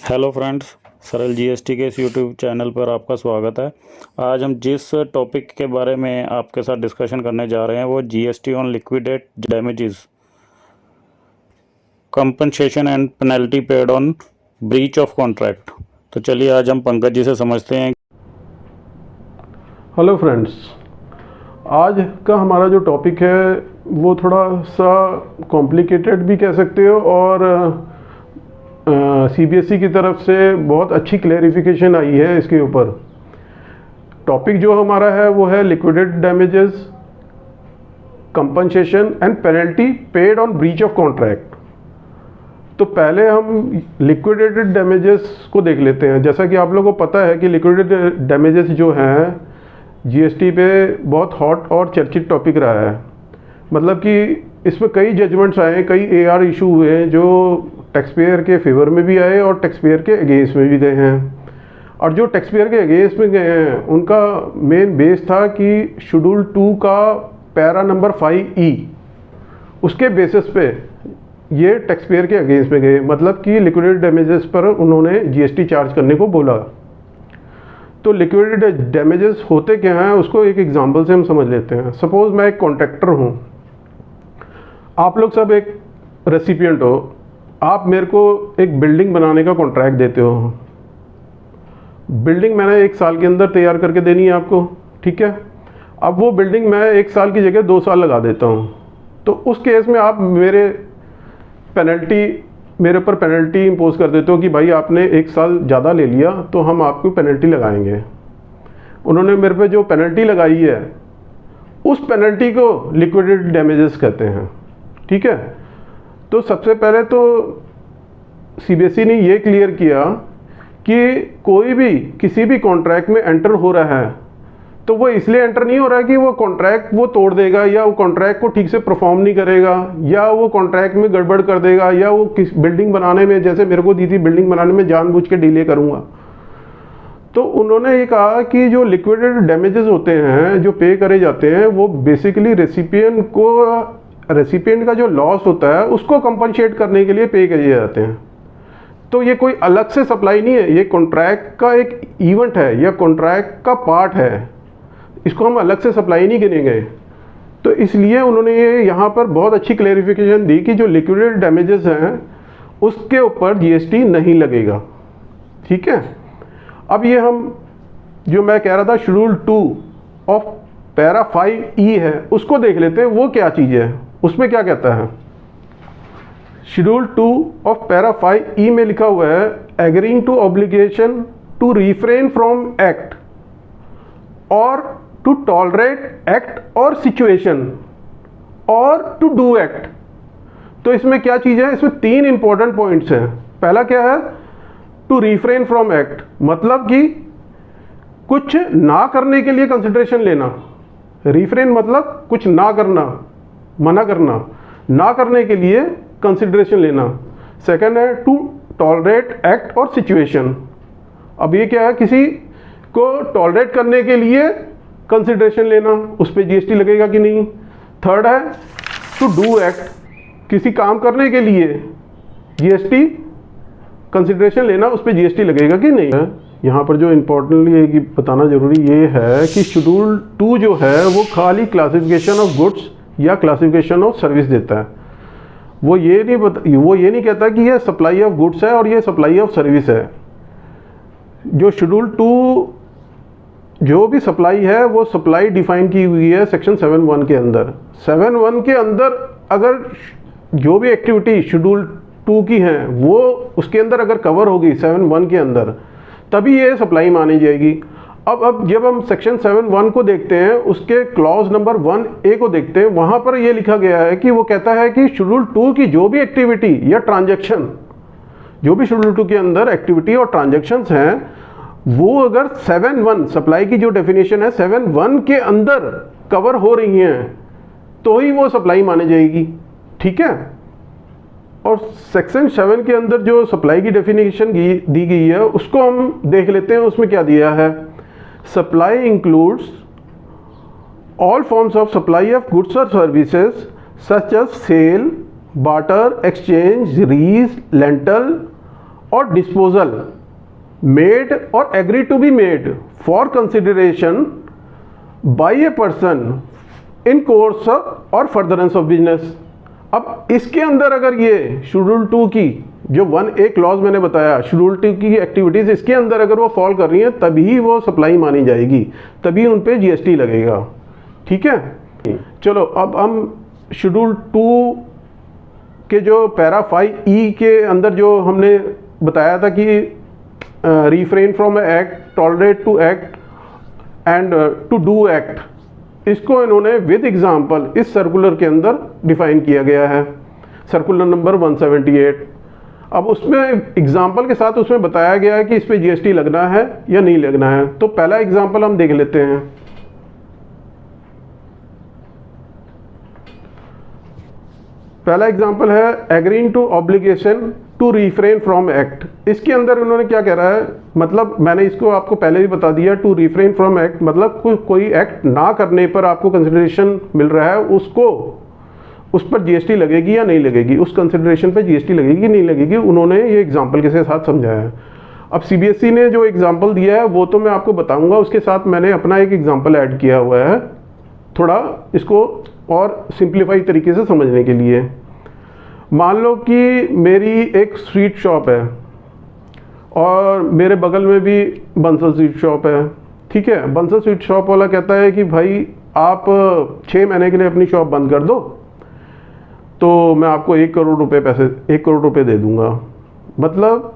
Hello friends, सरल GST के इस यूट्यूब चैनल पर आपका स्वागत है। आज हम जिस टॉपिक के बारे में आपके साथ डिस्कशन करने जा रहे हैं वो GST on liquidate damages, compensation and penalty paid on breach of contract. तो चलिए आज हम पंकज जी से समझते हैं। हेलो फ्रेंड्स, आज का हमारा जो टॉपिक है वो थोड़ा सा कॉम्प्लिकेटेड भी कह सकते हो और सीबीएसई की तरफ से बहुत अच्छी क्लैरिफिकेशन आई है इसके ऊपर। टॉपिक जो हमारा है वो है liquidated damages, compensation and penalty paid on breach of contract. तो पहले हम लिक्विडेटेड डैमेजेस को देख लेते हैं। जैसा कि आप लोगों को पता है कि लिक्विडेटेड डैमेजेस जो हैं जीएसटी पे बहुत हॉट और चर्चित टॉपिक रहा है। मतलब कि इसमें कई जजमेंट्स आए, कई एआर इशू हुए जो टैक्स पेयर के फेवर में भी आए और टैक्स पेयर के अगेंस्ट में भी गए हैं। और जो टैक्स पेयर के अगेंस्ट में गए हैं उनका मेन बेस था कि शेड्यूल 2 का पैरा नंबर 5E, उसके बेसिस पे ये टैक्स पेयर के अगेंस्ट में गए। मतलब कि लिक्विडेटेड डैमेजेस पर उन्होंने जीएसटी चार्ज करने को बोला। तो लिक्विडेटेड डैमेजेस होते क्या हैं उसको एक एग्जांपल से हम समझ लेते हैं। सपोज मैं एक कॉन्ट्रैक्टर हूँ, आप लोग सब एक रेसिपिएंट हो। आप मेरे को एक बिल्डिंग बनाने का कॉन्ट्रैक्ट देते हो। बिल्डिंग मैंने 1 साल के अंदर तैयार करके देनी है आपको, ठीक है। अब वो बिल्डिंग मैं 1 साल की जगह 2 साल लगा देता हूँ, तो उस केस में आप मेरे ऊपर पेनल्टी इम्पोज कर देते हो कि भाई आपने 1 साल ज़्यादा ले लिया तो हम आपको पेनल्टी लगाएंगे। उन्होंने मेरे पे जो पेनल्टी लगाई है उस पेनल्टी को लिक्विडेटेड डैमेजेस कहते हैं, ठीक है। तो सबसे पहले तो सीबीएसई ने ये क्लियर किया कि कोई भी किसी भी कॉन्ट्रैक्ट में एंटर हो रहा है तो वो इसलिए एंटर नहीं हो रहा है कि वो कॉन्ट्रैक्ट वो तोड़ देगा या वो कॉन्ट्रैक्ट को ठीक से परफॉर्म नहीं करेगा या वो कॉन्ट्रैक्ट में गड़बड़ कर देगा या वो किस बिल्डिंग बनाने में, जैसे मेरे को दी थी बिल्डिंग बनाने में, जानबूझ के डिले करूँगा। तो उन्होंने ये कहा कि जो लिक्विडेटेड डैमेजेस होते हैं जो पे करे जाते हैं वो बेसिकली रेसिपिएंट का जो लॉस होता है उसको कंपनसेट करने के लिए पे किए जाते हैं। तो ये कोई अलग से सप्लाई नहीं है, ये कॉन्ट्रैक्ट का एक इवेंट है या कॉन्ट्रैक्ट का पार्ट है, इसको हम अलग से सप्लाई नहीं गिनेंगे। तो इसलिए उन्होंने ये यहाँ पर बहुत अच्छी क्लैरिफिकेशन दी कि जो लिक्विडेटेड डैमेजेस हैं उसके ऊपर जीएसटी नहीं लगेगा, ठीक है। अब ये हम जो मैं कह रहा था शेड्यूल 2 ऑफ पैरा 5E है उसको देख लेते हैं वो क्या चीज़ है, उसमें क्या कहता है। शेड्यूल 2 ऑफ पैरा 5E में लिखा हुआ है agreeing to obligation to refrain from act और टू टॉलरेट एक्ट और सिचुएशन और टू डू एक्ट। तो इसमें क्या चीज़ है, इसमें 3 इंपॉर्टेंट पॉइंट्स हैं। पहला क्या है, टू रिफ्रेन फ्रॉम एक्ट, मतलब कि कुछ ना करने के लिए कंसिडरेशन लेना। रिफ्रेन मतलब कुछ ना करना, मना करना, ना करने के लिए कंसिडरेशन लेना। सेकंड है टू टॉलरेट एक्ट और सिचुएशन। अब ये क्या है, किसी को टॉलरेट करने के लिए कंसिडरेशन लेना, उस पर जीएसटी लगेगा कि नहीं। थर्ड है टू डू एक्ट, किसी काम करने के लिए जीएसटी कंसिडरेशन लेना, उस पर जीएसटी लगेगा कि नहीं है। यहाँ पर जो इम्पोर्टेंटली बताना जरूरी ये है कि शेड्यूल 2 जो है वो खाली क्लासिफिकेशन ऑफ गुड्स या क्लासिफिकेशन ऑफ सर्विस देता है। वो ये नहीं कहता कि ये सप्लाई ऑफ गुड्स है और ये सप्लाई ऑफ सर्विस है। जो शेड्यूल 2 जो भी सप्लाई है वो सप्लाई डिफाइन की हुई है सेक्शन 7(1) के अंदर। 7(1) के अंदर अगर जो भी एक्टिविटी शेड्यूल 2 की हैं वो उसके अंदर अगर कवर होगी 7(1) के अंदर, तभी ये सप्लाई मानी जाएगी। अब जब हम सेक्शन 7(1) को देखते हैं, उसके क्लॉज नंबर 1A को देखते हैं, वहाँ पर ये लिखा गया है कि वो कहता है कि शेड्यूल 2 की जो भी एक्टिविटी या ट्रांजैक्शन, जो भी शेड्यूल 2 के अंदर एक्टिविटी और ट्रांजैक्शंस हैं, वो अगर 7(1) सप्लाई की जो डेफिनेशन है 7(1) के अंदर कवर हो रही हैं तो ही वो सप्लाई मानी जाएगी, ठीक है। और सेक्शन 7 के अंदर जो सप्लाई की डेफिनेशन दी गई है उसको हम देख लेते हैं। उसमें क्या दिया है, supply includes all forms of supply of goods और services such as sale, barter, exchange, lease, rental और डिस्पोजल मेड और agree to be made for consideration by a person in course और फर्दरेंस ऑफ बिजनेस। अब इसके अंदर अगर ये schedule 2 की जो 1A क्लॉज मैंने बताया, शेड्यूल 2 की एक्टिविटीज़ इसके अंदर अगर वो फॉल कर रही हैं तभी वो सप्लाई मानी जाएगी, तभी उन पे GST लगेगा। ठीक है, चलो अब हम शेड्यूल 2 के जो पैरा 5E के अंदर जो हमने बताया था कि refrain from act, tolerate to act and to do act, इसको इन्होंने विद एग्जाम्पल इस सर्कुलर के अंदर डिफाइन किया गया है, सर्कुलर नंबर 178। अब उसमें एग्जाम्पल के साथ उसमें बताया गया है कि इस पे GST लगना है या नहीं लगना है। तो पहला एग्जाम्पल हम देख लेते हैं। पहला एग्जाम्पल है agreeing to obligation to refrain from act. इसके अंदर उन्होंने क्या कह रहा है, मतलब मैंने इसको आपको पहले भी बता दिया, टू रिफ्रेन फ्रॉम एक्ट मतलब कोई एक्ट ना करने पर आपको कंसिडरेशन मिल रहा है, उसको उस पर GST लगेगी या नहीं लगेगी, उस कंसिडरेशन पर GST लगेगी नहीं लगेगी, उन्होंने ये एग्जाम्पल के साथ समझाया है। अब CBSE ने जो एग्जाम्पल दिया है वो तो मैं आपको बताऊंगा, उसके साथ मैंने अपना एक एग्जाम्पल ऐड किया हुआ है थोड़ा इसको और सिंप्लीफाई तरीके से समझने के लिए। मान लो कि मेरी एक स्वीट शॉप है और मेरे बगल में भी बंसल स्वीट शॉप है। ठीक है, बंसल स्वीट शॉप वाला कहता है कि भाई आप 6 महीने के लिए अपनी शॉप बंद कर दो तो मैं आपको 1 करोड़ रुपए दे दूंगा। मतलब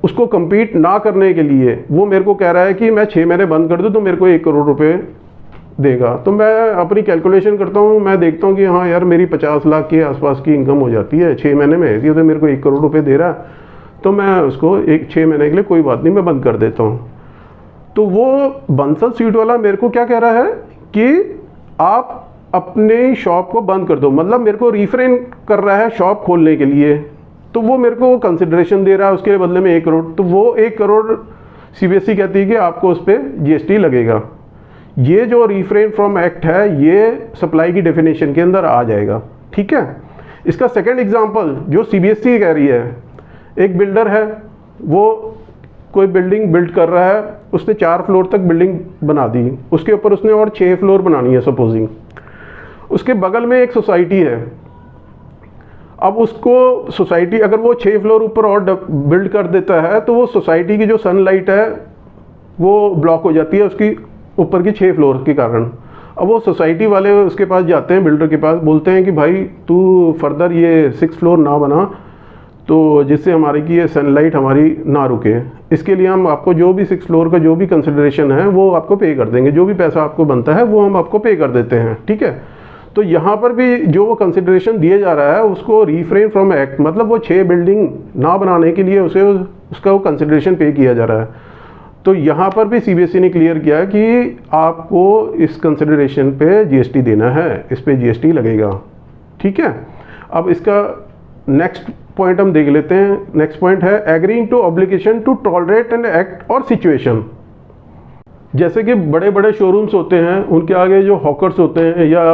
उसको compete ना करने के लिए वो मेरे को कह रहा है कि मैं 6 महीने बंद कर दूं तो मेरे को 1 करोड़ रुपए देगा। तो मैं अपनी कैलकुलेशन करता हूँ, मैं देखता हूँ कि हाँ यार मेरी 50 लाख के आसपास की इनकम हो जाती है 6 महीने में, ये तो मेरे को 1 करोड़ रुपए दे रहा है, तो मैं उसको 6 महीने के लिए कोई बात नहीं मैं बंद कर देता हूँ। तो वो बंसल स्वीट वाला मेरे को क्या कह रहा है कि आप अपने शॉप को बंद कर दो, मतलब मेरे को रिफ्रेन कर रहा है शॉप खोलने के लिए, तो वो मेरे को कंसिडरेशन दे रहा है उसके बदले में 1 करोड़। तो वो 1 करोड़ CBSE कहती है कि आपको उस पर GST लगेगा। ये जो रिफ्रेन फ्रॉम एक्ट है ये सप्लाई की डेफिनेशन के अंदर आ जाएगा। ठीक है, इसका सेकंड एग्जांपल जो CBSE कह रही है, एक बिल्डर है, वो कोई बिल्डिंग बिल्ड कर रहा है, उसने 4 फ्लोर तक बिल्डिंग बना दी, उसके ऊपर उसने और 6 फ्लोर बनानी है सपोजिंग। उसके बगल में एक सोसाइटी है, अब उसको सोसाइटी अगर वो 6 फ्लोर ऊपर और बिल्ड कर देता है तो वो सोसाइटी की जो सनलाइट है वो ब्लॉक हो जाती है उसकी ऊपर की 6 फ्लोर के कारण। अब वो सोसाइटी वाले उसके पास जाते हैं, बिल्डर के पास, बोलते हैं कि भाई तू फर्दर ये 6 फ्लोर ना बना तो जिससे हमारी की ये सनलाइट हमारी ना रुके, इसके लिए हम आपको जो भी 6 फ्लोर का जो भी कंसिडरेशन है वो आपको पे कर देंगे, जो भी पैसा आपको बनता है वो हम आपको पे कर देते हैं। ठीक है, तो यहाँ पर भी जो वो कंसिडरेशन दिया जा रहा है उसको रिफ्रेन फ्रॉम एक्ट, मतलब वो 6 बिल्डिंग ना बनाने के लिए उसका वो कंसिडरेशन पे किया जा रहा है। तो यहाँ पर भी CBSE ने क्लियर किया कि आपको इस कंसिडरेशन पे GST देना है, इस पे GST लगेगा। ठीक है, अब इसका नेक्स्ट पॉइंट हम देख लेते हैं। नेक्स्ट पॉइंट है agreeing to obligation to tolerate an act और सिचुएशन। जैसे कि बड़े बड़े शोरूम्स होते हैं, उनके आगे जो हॉकर्स होते हैं या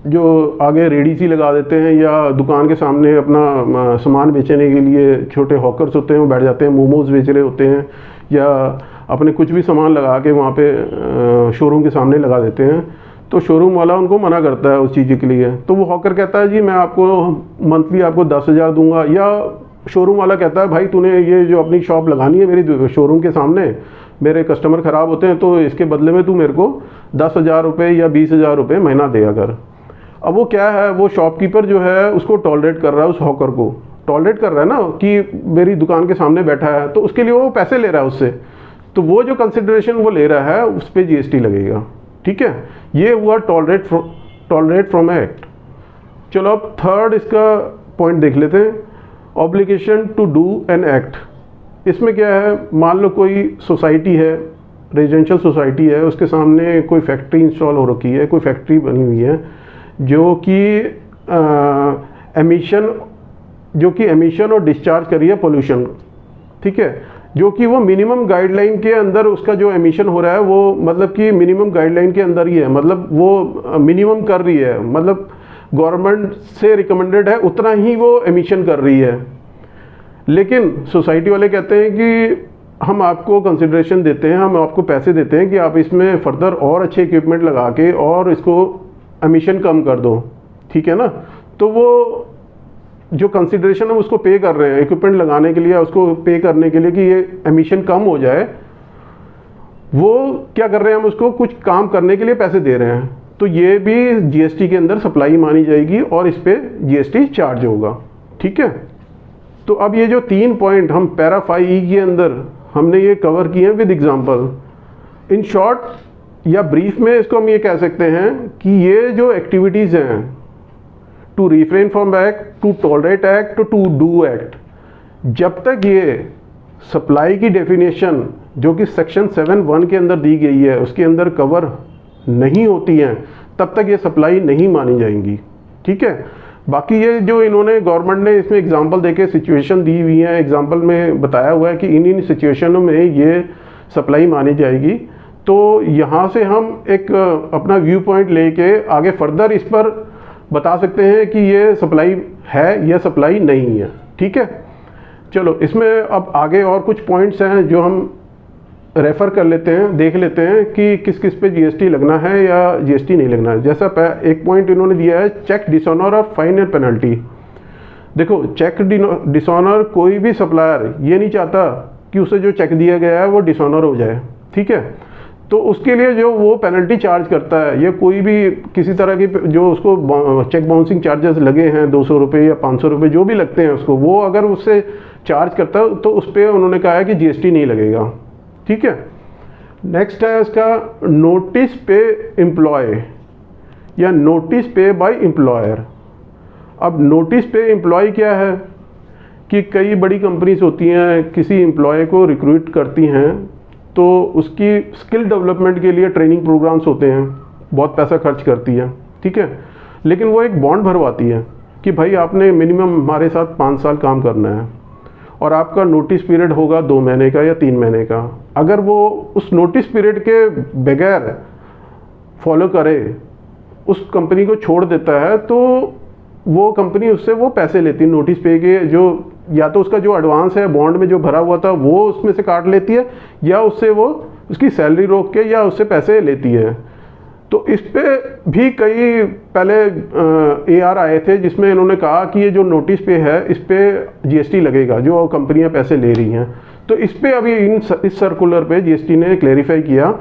जो आगे रेडी सी लगा देते हैं या दुकान के सामने अपना सामान बेचने के लिए छोटे हॉकर्स होते हैं, वो बैठ जाते हैं, मोमोज बेच रहे होते हैं या अपने कुछ भी सामान लगा के वहाँ पे शोरूम के सामने लगा देते हैं। तो शोरूम वाला उनको मना करता है उस चीज़ के लिए, तो वो हॉकर कहता है जी मैं आपको मंथली आपको 10,000 दूंगा, या शोरूम वाला कहता है भाई तूने ये जो अपनी शॉप लगानी है मेरी शोरूम के सामने, मेरे कस्टमर ख़राब होते हैं, तो इसके बदले में तू मेरे को 10,000 रुपये या 20,000 रुपये महीना दिया कर। अब वो क्या है, वो शॉपकीपर जो है उसको टॉलरेट कर रहा है, उस हॉकर को टॉलरेट कर रहा है ना कि मेरी दुकान के सामने बैठा है, तो उसके लिए वो पैसे ले रहा है उससे, तो वो जो कंसिडरेशन वो ले रहा है उस पर GST लगेगा। ठीक है, ये हुआ टॉलरेट फ्रॉम एक्ट। चलो अब थर्ड इसका पॉइंट देख लेते हैं, obligation to do an act. इसमें क्या है, मान लो कोई सोसाइटी है, रेजिडेंशियल सोसाइटी है, उसके सामने कोई फैक्ट्री इंस्टॉल हो रखी है, कोई फैक्ट्री बनी हुई है जो कि एमिशन और डिस्चार्ज कर रही है पोल्यूशन। ठीक है, जो कि वो मिनिमम गाइडलाइन के अंदर उसका जो एमिशन हो रहा है वो मतलब कि मिनिमम गाइडलाइन के अंदर ही है, मतलब वो मिनिमम कर रही है, मतलब गवर्नमेंट से रिकमेंडेड है उतना ही वो एमिशन कर रही है। लेकिन सोसाइटी वाले कहते हैं कि हम आपको कंसिडरेशन देते हैं, हम आपको पैसे देते हैं कि आप इसमें फर्दर और अच्छे इक्विपमेंट लगा के और इसको एमिशन कम कर दो, ठीक है ना। तो वो जो कंसिडरेशन हम उसको पे कर रहे हैं इक्विपमेंट लगाने के लिए, उसको पे करने के लिए कि ये एमिशन कम हो जाए, वो क्या कर रहे हैं, हम उसको कुछ काम करने के लिए पैसे दे रहे हैं। तो ये भी जीएसटी के अंदर सप्लाई मानी जाएगी और इस पर जीएसटी चार्ज होगा, ठीक है। तो अब ये जो 3 पॉइंट हम पैरा 5E के अंदर हमने ये कवर किए हैं विद एग्जांपल। इन शॉर्ट या ब्रीफ में इसको हम ये कह सकते हैं कि ये जो एक्टिविटीज़ हैं, to refrain from act, to tolerate act, to do act, जब तक ये सप्लाई की डेफिनेशन जो कि सेक्शन 7(1) के अंदर दी गई है उसके अंदर कवर नहीं होती हैं, तब तक ये सप्लाई नहीं मानी जाएंगी, ठीक है। बाकी ये जो इन्होंने गवर्नमेंट ने इसमें एग्जांपल देके सिचुएशन दी हुई है, एग्जांपल में बताया हुआ है कि इन सिचुएशनों में ये सप्लाई मानी जाएगी। तो यहाँ से हम एक अपना व्यू पॉइंट लेके आगे फर्दर इस पर बता सकते हैं कि ये सप्लाई है या सप्लाई नहीं है, ठीक है। चलो इसमें अब आगे और कुछ पॉइंट्स हैं जो हम रेफ़र कर लेते हैं, देख लेते हैं कि किस किस पे जीएसटी लगना है या जीएसटी नहीं लगना है। जैसा एक पॉइंट इन्होंने दिया है, चेक डिसऑनर और फाइन एंड पेनल्टी। देखो चेक डिसऑनर, कोई भी सप्लायर ये नहीं चाहता कि उसे जो चेक दिया गया है वो डिसऑनर हो जाए, ठीक है। तो उसके लिए जो वो पेनल्टी चार्ज करता है, या कोई भी किसी तरह की जो उसको चेक बाउंसिंग चार्जेस लगे हैं 200 रुपये या 500 रुपये जो भी लगते हैं उसको, वो अगर उससे चार्ज करता है तो उस पर उन्होंने कहा है कि जीएसटी नहीं लगेगा, ठीक है। नेक्स्ट है इसका नोटिस पे एम्प्लॉय या नोटिस पे बाय एम्प्लॉयर। अब नोटिस पे एम्प्लॉय क्या है कि कई बड़ी कंपनीज होती हैं, किसी एम्प्लॉय को रिक्रूट करती हैं तो उसकी स्किल डेवलपमेंट के लिए ट्रेनिंग प्रोग्राम्स होते हैं, बहुत पैसा खर्च करती है, ठीक है। लेकिन वो एक बॉन्ड भरवाती है कि भाई आपने मिनिमम हमारे साथ 5 साल काम करना है और आपका नोटिस पीरियड होगा 2 महीने का या 3 महीने का। अगर वो उस नोटिस पीरियड के बगैर फॉलो करे, उस कंपनी को छोड़ देता है, तो वो कंपनी उससे वो पैसे लेती है नोटिस पे के, जो या तो उसका जो एडवांस है बॉन्ड में जो भरा हुआ था वो उसमें से काट लेती है, या उससे वो उसकी सैलरी रोक के या उससे पैसे लेती है। तो इस पे भी कई पहले AR आए थे जिसमें इन्होंने कहा कि ये जो नोटिस पे है इस पे जीएसटी लगेगा जो कंपनियां पैसे ले रही हैं। तो इस पे अभी इस सर्कुलर पे जीएसटी ने क्लेरिफाई किया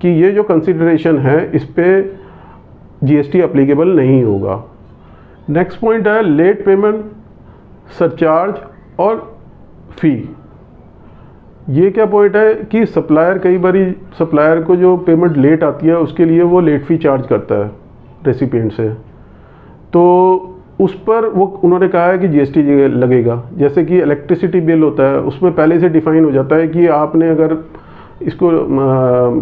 कि ये जो कंसिडरेशन है इस पे जीएसटी अप्लीकेबल नहीं होगा। नेक्स्ट पॉइंट है लेट पेमेंट, सरचार्ज और फ़ी। ये क्या पॉइंट है कि सप्लायर कई बारी सप्लायर को जो पेमेंट लेट आती है उसके लिए वो लेट फ़ी चार्ज करता है रेसिपिएंट से, तो उस पर वो उन्होंने कहा है कि जीएसटी लगेगा। जैसे कि इलेक्ट्रिसिटी बिल होता है, उसमें पहले से डिफ़ाइन हो जाता है कि आपने अगर इसको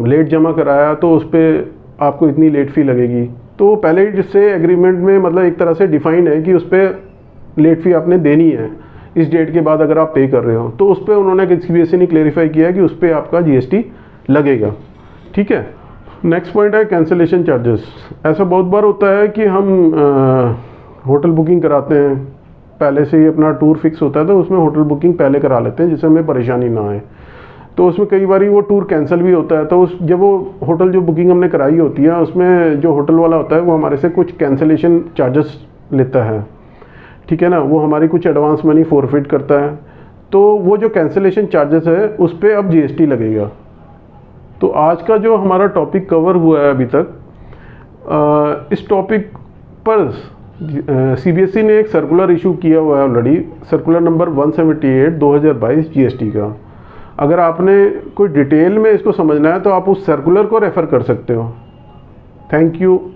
लेट जमा कराया तो उस पर आपको इतनी लेट फ़ी लगेगी। तो पहले ही से एग्रीमेंट में मतलब एक तरह से डिफ़ाइन है कि उस पर लेट फ़ी आपने देनी है इस डेट के बाद अगर आप पे कर रहे हो। तो उस पर उन्होंने सीबीएसई ने क्लेरिफाई किया है कि उस पर आपका जीएसटी लगेगा, ठीक है। नेक्स्ट पॉइंट है कैंसिलेशन चार्जेस। ऐसा बहुत बार होता है कि हम होटल बुकिंग कराते हैं, पहले से ही अपना टूर फिक्स होता है तो उसमें होटल बुकिंग पहले करा लेते हैं जिससे हमें परेशानी ना आए। तो उसमें कई बार वो टूर कैंसिल भी होता है, तो उस जब वो होटल जो बुकिंग हमने कराई होती है उसमें जो होटल वाला होता है वो हमारे से कुछ कैंसिलेशन चार्जेस लेता है, ठीक है ना। वो हमारी कुछ एडवांस मनी फॉरफिट करता है, तो वो जो कैंसिलेशन चार्जेस है उस पर अब जीएसटी लगेगा। तो आज का जो हमारा टॉपिक कवर हुआ है अभी तक, इस टॉपिक पर सीबीएसई ने एक सर्कुलर इशू किया हुआ है ऑलरेडी, सर्कुलर नंबर 178/2022 जीएसटी का। अगर आपने कोई डिटेल में इसको समझना है तो आप उस सर्कुलर को रेफ़र कर सकते हो। Thank you.